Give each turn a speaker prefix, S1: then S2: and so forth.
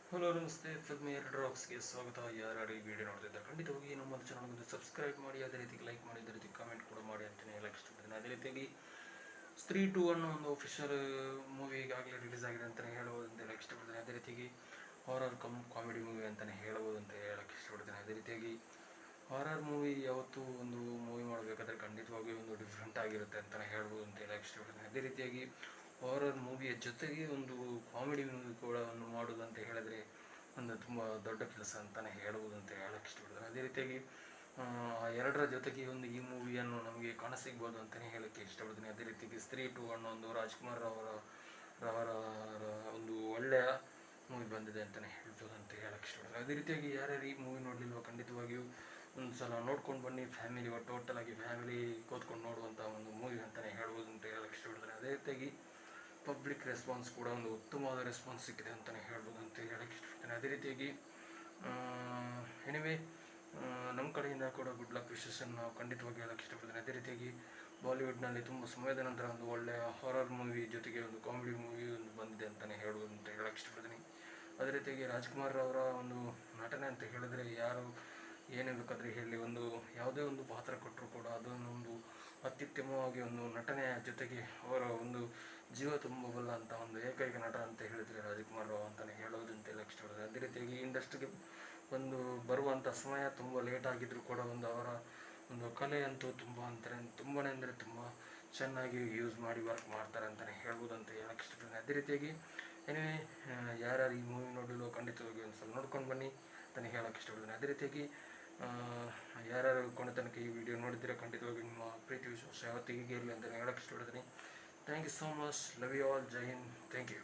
S1: Hello ನಮಸ್ತೆ, film ರಾಕ್ಸ್ಗೆ ಸ್ವಾಗತ. ಯಾರು ಈ ವಿಡಿಯೋ ನೋಡ್ತಿದ್ದಾರೆ ಖಂಡಿತವಾಗಿ ನಮ್ಮ ಚಾನಲ್ಗೆ ಸಬ್ಸ್ಕ್ರೈಬ್ ಮಾಡಿ, ಅದೇ ರೀತಿ ಲೈಕ್ ಮಾಡಿ, ಅದೇ ರೀತಿ ಕಮೆಂಟ್ ಕೂಡ ಮಾಡಿ ಅಂತಲೇ ಹೇಳಕ್ಕೆ ಇಷ್ಟಪಡ್ತೀನಿ. ಅದೇ ರೀತಿಯಾಗಿ ಸ್ತ್ರೀ 2 ಅನ್ನೋ ಒಂದು ಅಫಿಷಿಯಲ್ ಮೂವಿ ಈಗಾಗಲೇ ರಿಲೀಸ್ ಆಗಿದೆ ಅಂತಲೇ ಹೇಳ್ಬೋದು ಅಂತ ಹೇಳಕ್ಕೆ ಇಷ್ಟಪಡ್ತೀನಿ. ಅದೇ ರೀತಿಯಾಗಿ ಹಾರರ್ ಕಾಮಿಡಿ ಮೂವಿ ಅಂತಲೇ ಹೇಳ್ಬೋದು ಅಂತ ಹೇಳಕ್ಕೆ ಇಷ್ಟಪಡ್ತೀನಿ. ಅದೇ ರೀತಿಯಾಗಿ ಹಾರರ್ ಮೂವಿ ಯಾವತ್ತೂ ಒಂದು ಮೂವಿ ಮಾಡಬೇಕಾದ್ರೆ ಖಂಡಿತವಾಗಿ ಒಂದು ಡಿಫ್ರೆಂಟ್ ಆಗಿರುತ್ತೆ ಅಂತಲೇ ಹೇಳ್ಬೋದು ಅಂತ ಹೇಳಕ್ಕೆ ಇಷ್ಟಪಡ್ತೀನಿ. ಅದೇ ರೀತಿಯಾಗಿ ಹಾರರ್ ಮೂವಿಯ ಜೊತೆಗೆ ಒಂದು ಕಾಮಿಡಿ ಮೂವಿ ಕೂಡ ಒಂದು ಮಾಡೋದು ಅಂತ ಹೇಳಿದ್ರೆ ಒಂದು ತುಂಬ ದೊಡ್ಡ ಕೆಲಸ ಅಂತಲೇ ಹೇಳ್ಬೋದು ಅಂತ ಹೇಳಕ್ಕೆ ಇಷ್ಟಪಡ್ತೀನಿ. ಅದೇ ರೀತಿಯಾಗಿ ಎರಡರ ಜೊತೆಗೆ ಒಂದು ಈ ಮೂವಿಯನ್ನು ನಮಗೆ ಕಾಣಸಿಗ್ಬೋದು ಅಂತಲೇ ಹೇಳೋಕ್ಕೆ ಇಷ್ಟಪಡ್ತೀನಿ. ಅದೇ ರೀತಿಯಾಗಿ ಸ್ತ್ರೀ 2 ಅನ್ನೋ ಒಂದು ರಾಜ್ಕುಮಾರ್ ರವರ ಒಂದು ಒಳ್ಳೆಯ ಮೂವಿ ಬಂದಿದೆ ಅಂತಲೇ ಹೇಳ್ಬೋದು ಅಂತ ಹೇಳಕ್ಕೆ ಇಷ್ಟಪಡ್ತೀನಿ. ಅದೇ ರೀತಿಯಾಗಿ ಯಾರ್ಯಾರು ಈ ಮೂವಿ ನೋಡಲಿಲ್ವೋ ಖಂಡಿತವಾಗಿಯೂ ಒಂದು ಸಲ ನೋಡ್ಕೊಂಡು ಬನ್ನಿ. ಫ್ಯಾಮಿಲಿ ಟೋಟಲ್ ಆಗಿ ಫ್ಯಾಮಿಲಿ ಕೂತ್ಕೊಂಡು ನೋಡುವಂಥ ಒಂದು ಮೂವಿ ಅಂತಲೇ ಹೇಳ್ಬೋದು ಅಂತ ಹೇಳಕ್ಕೆ ಇಷ್ಟಪಡ್ತೀನಿ. ಅದೇ ರೀತಿಯಾಗಿ ಪಬ್ಲಿಕ್ ರೆಸ್ಪಾನ್ಸ್ ಕೂಡ ಒಂದು ಉತ್ತಮವಾದ ರೆಸ್ಪಾನ್ಸ್ ಸಿಕ್ಕಿದೆ ಅಂತಲೇ ಹೇಳ್ಬೋದು ಅಂತ ಹೇಳಕ್ಕೆ ಇಷ್ಟಪಡ್ತೀನಿ. ಅದೇ ರೀತಿಯಾಗಿ ಎನಿವೆ ನಮ್ಮ ಕಡೆಯಿಂದ ಕೂಡ ಗುಡ್ ಲಕ್ ವಿಶಸ್ಸನ್ನು ನಾವು ಖಂಡಿತವಾಗಿ ಹೇಳಕ್ಕೆ ಇಷ್ಟಪಡ್ತೀನಿ. ಅದೇ ರೀತಿಯಾಗಿ ಬಾಲಿವುಡ್ನಲ್ಲಿ ತುಂಬ ಸಮಯದ ನಂತರ ಒಂದು ಒಳ್ಳೆಯ ಹಾರರ್ ಮೂವಿ ಜೊತೆಗೆ ಒಂದು ಕಾಮಿಡಿ ಮೂವಿ ಒಂದು ಬಂದಿದೆ ಅಂತಲೇ ಹೇಳ್ಬೋದು ಅಂತ ಹೇಳಕ್ಕೆ ಇಷ್ಟಪಡ್ತೀನಿ. ಅದೇ ರೀತಿಯಾಗಿ ರಾಜ್ಕುಮಾರ್ ಅವರ ಒಂದು ನಟನೆ ಅಂತ ಹೇಳಿದ್ರೆ ಯಾರು ಏನೇ ಬೇಕಾದರೆ ಹೇಳಿ, ಒಂದು ಯಾವುದೇ ಒಂದು ಪಾತ್ರ ಕೊಟ್ಟರು ಕೂಡ ಅದನ್ನೊಂದು ಅತ್ಯುತ್ತಮವಾಗಿ ಒಂದು ನಟನೆಯ ಜೊತೆಗೆ ಅವರ ಒಂದು ಜೀವ ತುಂಬಬಲ್ಲ ಅಂತ ಒಂದು ಏಕೈಕ ನಟ ಅಂತ ಹೇಳಿದರೆ ರಾಜ್ಕುಮಾರ್ ರಾವ್ ಅಂತಲೇ ಹೇಳೋದು ಅಂತ ಹೇಳಕ್ಕೆ ಇಷ್ಟಪಡ್ತಾರೆ. ಅದೇ ರೀತಿಯಾಗಿ ಇಂಡಸ್ಟ್ರಿಗೆ ಒಂದು ಬರುವಂಥ ಸಮಯ ತುಂಬ ಲೇಟ್ ಆಗಿದ್ದರೂ ಕೂಡ ಒಂದು ಅವರ ಒಂದು ಕಲೆ ಅಂತೂ ತುಂಬಾ ಅಂದರೆ ತುಂಬ ಚೆನ್ನಾಗಿ ಯೂಸ್ ಮಾಡಿ ವರ್ಕ್ ಮಾಡ್ತಾರೆ ಅಂತಲೇ ಹೇಳ್ಬೋದು ಅಂತ ಹೇಳಕ್ಕೆ ಇಷ್ಟಪಡ್ತೀನಿ. ಅದೇ ರೀತಿಯಾಗಿ ಏನೇ ಯಾರ್ಯಾರು ಈ ಮೂವಿ ನೋಡಲು ಖಂಡಿತವಾಗಿ ಒಂದು ಸಲ ನೋಡ್ಕೊಂಡು ಬನ್ನಿ ಅಂತಲೇ ಹೇಳಕ್ಕೆ ಇಷ್ಟಪಡ್ತೀನಿ. ಅದೇ ರೀತಿಯಾಗಿ ಯಾರ್ಯಾರು ಕೊನೆ ತನಕ ಈ ವಿಡಿಯೋ ನೋಡಿದರೆ ಖಂಡಿತವಾಗಿ ನಿಮ್ಮ ಪ್ರೀತಿ ವಿಶ್ವಾಸ ಯಾವತ್ತಿಗೆ ಇರಲಿ ಅಂತಲೇ ಹೇಳಕ್ಕೆ ಇಷ್ಟಪಡ್ತೀನಿ. Thank you so much. Love you all. ಜೈ ಹಿಂದ್. Thank you.